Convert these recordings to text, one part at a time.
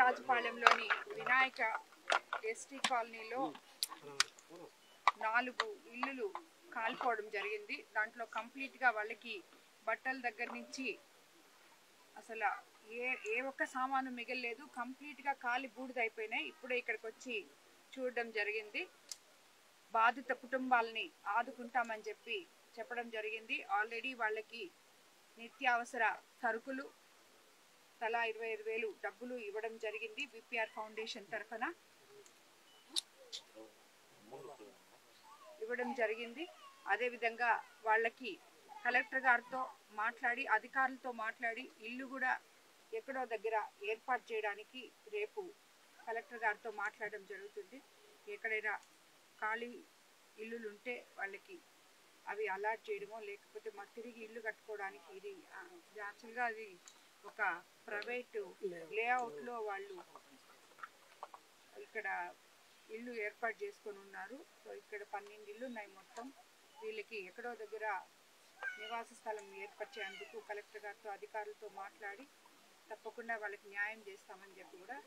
రాజపాలెంలోని Vinayaka ST కాలనీలో 4 ఇల్లులు కాలిపోవడం జరిగింది. దాంట్లో కంప్లీట్గా వాళ్ళకి బట్టల దగ్గర నుంచి అసలు ఏ ఒక్క సామాను మిగలలేదు. కంప్లీట్గా కాలి బూడిదైపోయినాయి. ఇప్పుడే ఇక్కడికి వచ్చి చూడడం జరిగింది. బాధిత కుటుంబాలని ఆదుకుంటామని చెప్పడం జరిగింది. ఆల్రెడీ వాళ్ళకి నిత్యావసర సరుకులు తలా 25,000 డబ్బులు ఇవ్వడం జరిగింది విపిఆర్ ఫౌండేషన్ తరఫున ఇవ్వడం జరిగింది. అదేవిధంగా వాళ్ళకి కలెక్టర్ గారితో మాట్లాడి అధికారులతో మాట్లాడి ఇల్లు కూడా ఎక్కడో దగ్గర ఏర్పాటు చేయడానికి రేపు కలెక్టర్ గారితో మాట్లాడడం జరుగుతుంది. ఎక్కడైనా ఖాళీ ఇల్లులు ఉంటే వాళ్ళకి అవి అలాట్ చేయడమో లేకపోతే మాకు తిరిగి ఇల్లు కట్టుకోవడానికి ఇది యాక్చువల్గా అది ఒక ప్రైవేటు లేఅవుట్లో వాళ్ళు ఇక్కడ ఇల్లు ఏర్పాటు చేసుకొని ఉన్నారు. సో ఇక్కడ 12 ఇల్లు ఉన్నాయి మొత్తం. వీళ్ళకి ఎక్కడో దగ్గర నివాస స్థలం ఏర్పరిచేందుకు కలెక్టర్ గారితో అధికారులతో మాట్లాడి తప్పకుండా వాళ్ళకి న్యాయం చేస్తామని చెప్పి కూడా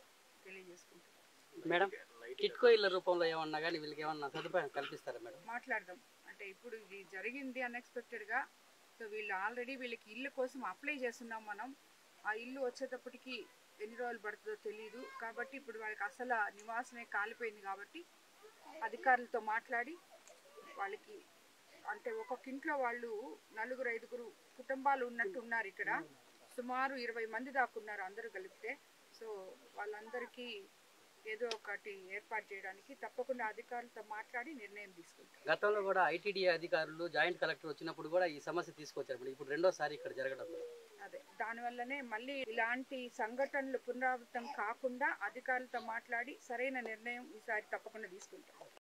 తెలియజేసుకుంటున్నాం. మేడం, కిట్కో ఇళ్ళ రూపంలో ఏమన్నా కానీ వీళ్ళకి ఏమన్నా సదుపాయం కల్పిస్తారా మేడం? మాట్లాడదాం. అంటే ఇప్పుడు ఇది జరిగింది అన్ఎక్స్పెక్టెడ్గా. సో వీళ్ళకి ఇల్లు కోసం అప్లై చేస్తున్నాం మనం. ఆ ఇల్లు వచ్చేటప్పటికి ఎన్ని రోజులు పడుతుందో తెలియదు. కాబట్టి ఇప్పుడు వాళ్ళకి అసలు నివాసమే కాలిపోయింది. కాబట్టి అధికారులతో మాట్లాడి వాళ్ళకి అంటే ఒక్కొక్క ఇంట్లో వాళ్ళు 4-5 కుటుంబాలు ఉన్నట్టు ఉన్నారు. ఇక్కడ సుమారు 20 మంది దాకా ఉన్నారు అందరూ కలిపితే. సో వాళ్ళందరికీ ఏదో ఒకటి ఏర్పాటు చేయడానికి తప్పకుండా అధికారులతో మాట్లాడి నిర్ణయం తీసుకుంటారు. గతంలో కూడా ఐటీడీఏ అధికారులు జాయింట్ కలెక్టర్ వచ్చినప్పుడు కూడా ఈ సమస్య తీసుకొచ్చారు. ఇప్పుడు రెండోసారి ఇక్కడ జరగడం అదే దానివల్లనే మళ్ళీ ఇలాంటి సంఘటనలు పునరావృతం కాకుండా అధికారులతో మాట్లాడి సరైన నిర్ణయం ఈసారి తప్పకుండా తీసుకుంటాం.